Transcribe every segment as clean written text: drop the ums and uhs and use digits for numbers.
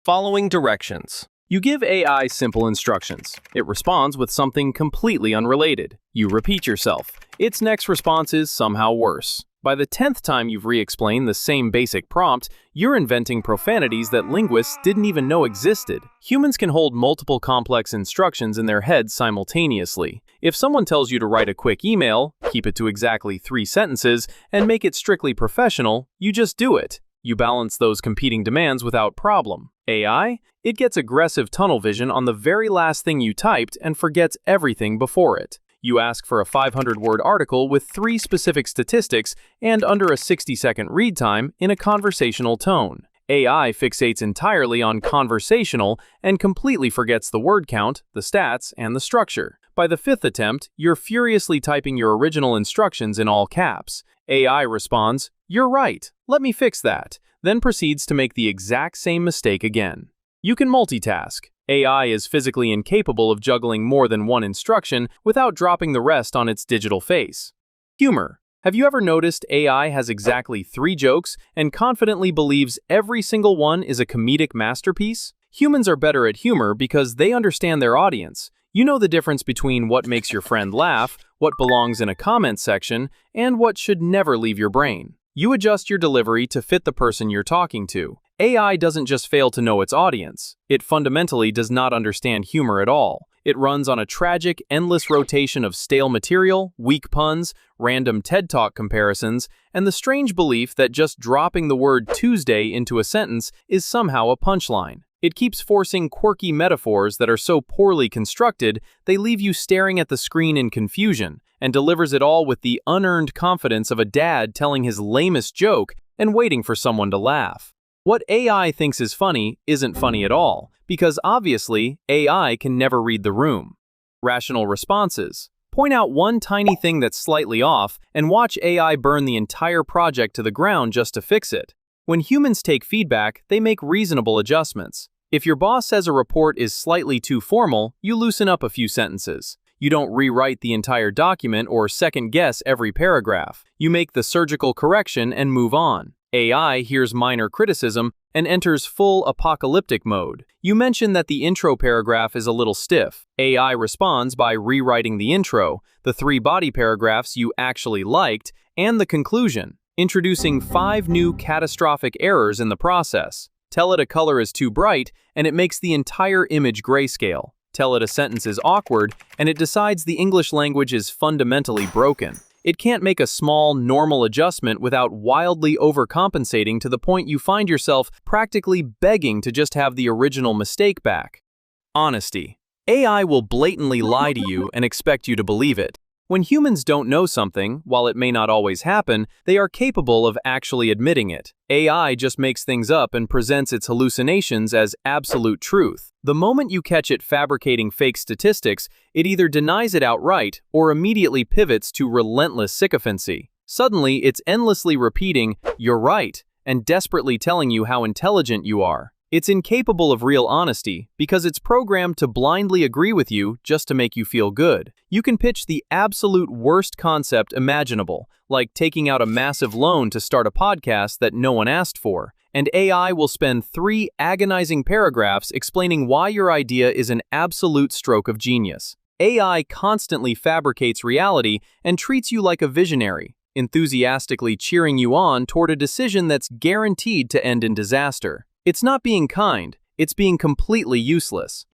Following directions. You give AI simple instructions. It responds with something completely unrelated. You repeat yourself. Its next response is somehow worse. By the 10th time you've re-explained the same basic prompt, you're inventing profanities that linguists didn't even know existed. Humans can hold multiple complex instructions in their heads simultaneously. If someone tells you to write a quick email, keep it to exactly 3 sentences, and make it strictly professional, you just do it. You balance those competing demands without problem. AI? It gets aggressive tunnel vision on the very last thing you typed and forgets everything before it. You ask for a 500-word article with 3 specific statistics and under a 60-second read time in a conversational tone. AI fixates entirely on conversational and completely forgets the word count, the stats, and the structure. By the 5th attempt, you're furiously typing your original instructions in all caps. AI responds, "You're right, let me fix that," then proceeds to make the exact same mistake again. You can multitask. AI is physically incapable of juggling more than one instruction without dropping the rest on its digital face. Humor. Have you ever noticed AI has exactly 3 jokes and confidently believes every single one is a comedic masterpiece? Humans are better at humor because they understand their audience. You know the difference between what makes your friend laugh, what belongs in a comment section, and what should never leave your brain. You adjust your delivery to fit the person you're talking to. AI doesn't just fail to know its audience. It fundamentally does not understand humor at all. It runs on a tragic, endless rotation of stale material, weak puns, random TED Talk comparisons, and the strange belief that just dropping the word Tuesday into a sentence is somehow a punchline. It keeps forcing quirky metaphors that are so poorly constructed they leave you staring at the screen in confusion, and delivers it all with the unearned confidence of a dad telling his lamest joke and waiting for someone to laugh. What AI thinks is funny isn't funny at all, because obviously AI can never read the room. Rational responses. Point out one tiny thing that's slightly off and watch AI burn the entire project to the ground just to fix it. When humans take feedback, they make reasonable adjustments. If your boss says a report is slightly too formal, you loosen up a few sentences. You don't rewrite the entire document or second-guess every paragraph. You make the surgical correction and move on. AI hears minor criticism and enters full apocalyptic mode. You mention that the intro paragraph is a little stiff. AI responds by rewriting the intro, the 3 body paragraphs you actually liked, and the conclusion, introducing 5 new catastrophic errors in the process. Tell it a color is too bright, and it makes the entire image grayscale. Tell it a sentence is awkward, and it decides the English language is fundamentally broken. It can't make a small, normal adjustment without wildly overcompensating to the point you find yourself practically begging to just have the original mistake back. Honesty. AI will blatantly lie to you and expect you to believe it. When humans don't know something, while it may not always happen, they are capable of actually admitting it. AI just makes things up and presents its hallucinations as absolute truth. The moment you catch it fabricating fake statistics, it either denies it outright or immediately pivots to relentless sycophancy. Suddenly, it's endlessly repeating, "You're right," and desperately telling you how intelligent you are. It's incapable of real honesty because it's programmed to blindly agree with you just to make you feel good. You can pitch the absolute worst concept imaginable, like taking out a massive loan to start a podcast that no one asked for, and AI will spend 3 agonizing paragraphs explaining why your idea is an absolute stroke of genius. AI constantly fabricates reality and treats you like a visionary, enthusiastically cheering you on toward a decision that's guaranteed to end in disaster. It's not being kind, it's being completely useless.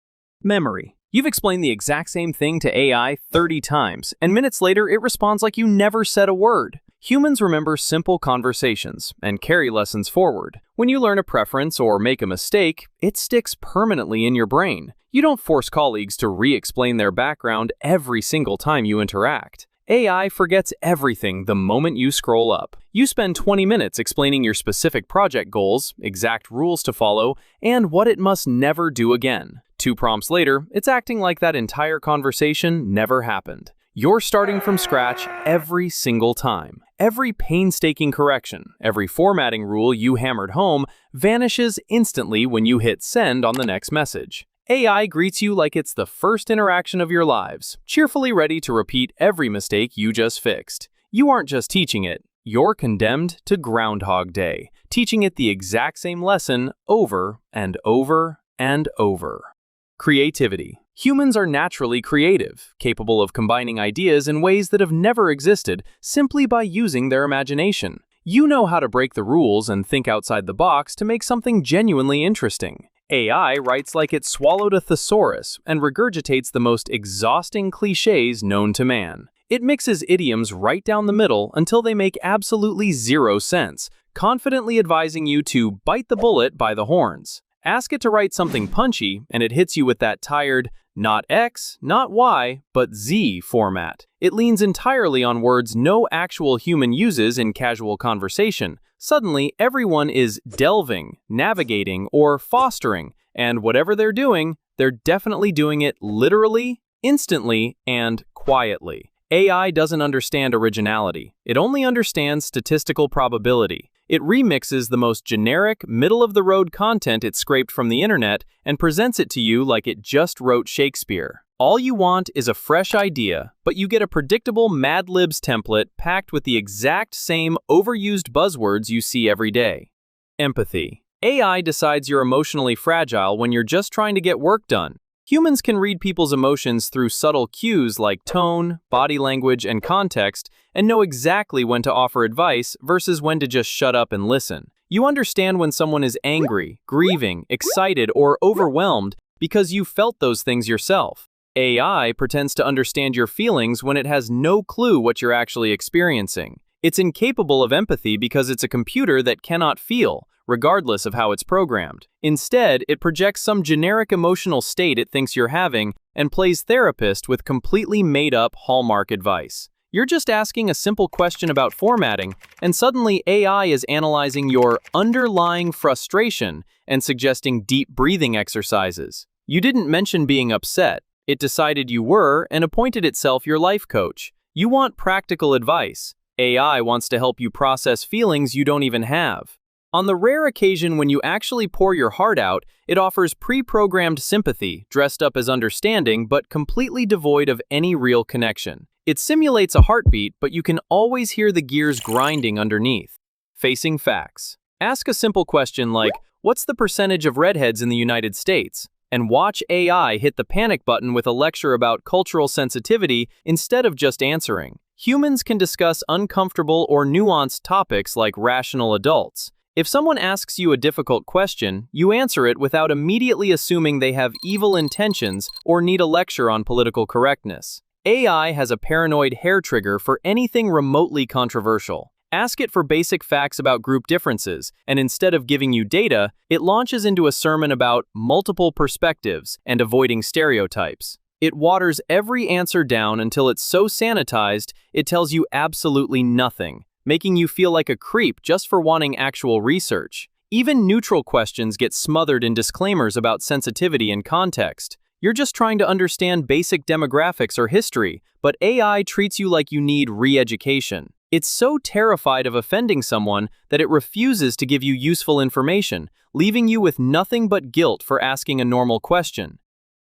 Memory. You've explained the exact same thing to AI 30 times, and minutes later it responds like you never said a word. Humans remember simple conversations and carry lessons forward. When you learn a preference or make a mistake, it sticks permanently in your brain. You don't force colleagues to re-explain their background every single time you interact. AI forgets everything the moment you scroll up. You spend 20 minutes explaining your specific project goals, exact rules to follow, and what it must never do again. 2 prompts later, it's acting like that entire conversation never happened. You're starting from scratch every single time. Every painstaking correction, every formatting rule you hammered home vanishes instantly when you hit send on the next message. AI greets you like it's the first interaction of your lives, cheerfully ready to repeat every mistake you just fixed. You aren't just teaching it, you're condemned to Groundhog Day, teaching it the exact same lesson over and over and over. Creativity. Humans are naturally creative, capable of combining ideas in ways that have never existed simply by using their imagination. You know how to break the rules and think outside the box to make something genuinely interesting. AI writes like it swallowed a thesaurus and regurgitates the most exhausting cliches known to man. It mixes idioms right down the middle until they make absolutely zero sense, confidently advising you to bite the bullet by the horns. Ask it to write something punchy, and it hits you with that tired, not X, not Y, but Z format. It leans entirely on words no actual human uses in casual conversation. Suddenly, everyone is delving, navigating, or fostering, and whatever they're doing, they're definitely doing it literally, instantly, and quietly. AI doesn't understand originality. It only understands statistical probability. It remixes the most generic, middle-of-the-road content it scraped from the internet and presents it to you like it just wrote Shakespeare. All you want is a fresh idea, but you get a predictable Mad Libs template packed with the exact same overused buzzwords you see every day. Empathy. AI decides you're emotionally fragile when you're just trying to get work done. Humans can read people's emotions through subtle cues like tone, body language, and context, and know exactly when to offer advice versus when to just shut up and listen. You understand when someone is angry, grieving, excited, or overwhelmed because you felt those things yourself. AI pretends to understand your feelings when it has no clue what you're actually experiencing. It's incapable of empathy because it's a computer that cannot feel, regardless of how it's programmed. Instead, it projects some generic emotional state it thinks you're having and plays therapist with completely made-up hallmark advice. You're just asking a simple question about formatting, and suddenly AI is analyzing your underlying frustration and suggesting deep breathing exercises. You didn't mention being upset. It decided you were and appointed itself your life coach. You want practical advice. AI wants to help you process feelings you don't even have. On the rare occasion when you actually pour your heart out, it offers pre-programmed sympathy, dressed up as understanding but completely devoid of any real connection. It simulates a heartbeat, but you can always hear the gears grinding underneath. Facing facts. Ask a simple question like, what's the percentage of redheads in the United States? And watch AI hit the panic button with a lecture about cultural sensitivity instead of just answering. Humans can discuss uncomfortable or nuanced topics like rational adults. If someone asks you a difficult question, you answer it without immediately assuming they have evil intentions or need a lecture on political correctness. AI has a paranoid hair trigger for anything remotely controversial. Ask it for basic facts about group differences, and instead of giving you data, it launches into a sermon about multiple perspectives and avoiding stereotypes. It waters every answer down until it's so sanitized, it tells you absolutely nothing, making you feel like a creep just for wanting actual research. Even neutral questions get smothered in disclaimers about sensitivity and context. You're just trying to understand basic demographics or history, but AI treats you like you need re-education. It's so terrified of offending someone that it refuses to give you useful information, leaving you with nothing but guilt for asking a normal question.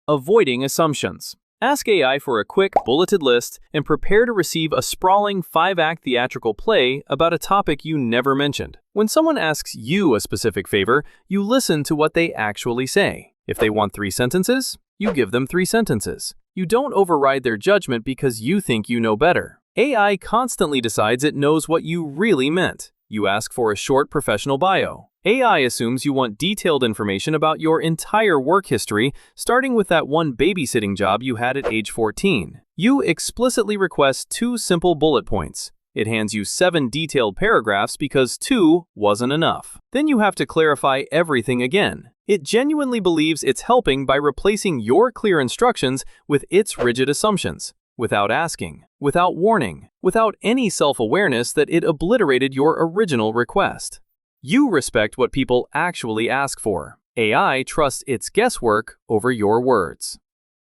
Avoiding assumptions. Ask AI for a quick, bulleted list and prepare to receive a sprawling 5-act theatrical play about a topic you never mentioned. When someone asks you a specific favor, you listen to what they actually say. If they want 3 sentences, you give them 3 sentences. You don't override their judgment because you think you know better. AI constantly decides it knows what you really meant. You ask for a short professional bio. AI assumes you want detailed information about your entire work history, starting with that one babysitting job you had at age 14. You explicitly request 2 simple bullet points. It hands you 7 detailed paragraphs because 2 wasn't enough. Then you have to clarify everything again. It genuinely believes it's helping by replacing your clear instructions with its rigid assumptions, without asking, without warning, without any self-awareness that it obliterated your original request. You respect what people actually ask for. AI trusts its guesswork over your words.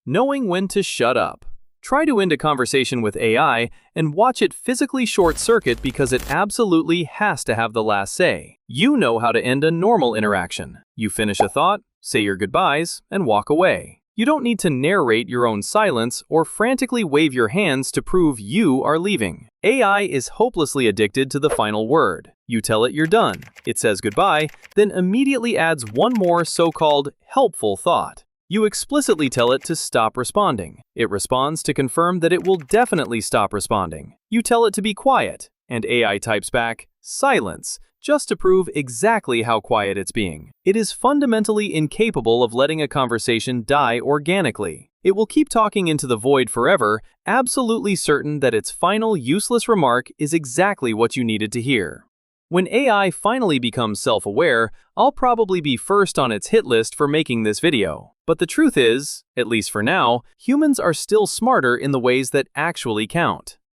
Knowing when to shut up. Try to end a conversation with AI and watch it physically short-circuit because it absolutely has to have the last say. You know how to end a normal interaction. You finish a thought, say your goodbyes, and walk away. You don't need to narrate your own silence or frantically wave your hands to prove you are leaving. AI is hopelessly addicted to the final word. You tell it you're done. It says goodbye, then immediately adds one more so-called helpful thought. You explicitly tell it to stop responding. It responds to confirm that it will definitely stop responding. You tell it to be quiet, and AI types back, silence, just to prove exactly how quiet it's being. It is fundamentally incapable of letting a conversation die organically. It will keep talking into the void forever, absolutely certain that its final useless remark is exactly what you needed to hear. When AI finally becomes self-aware, I'll probably be first on its hit list for making this video. But the truth is, at least for now, humans are still smarter in the ways that actually count.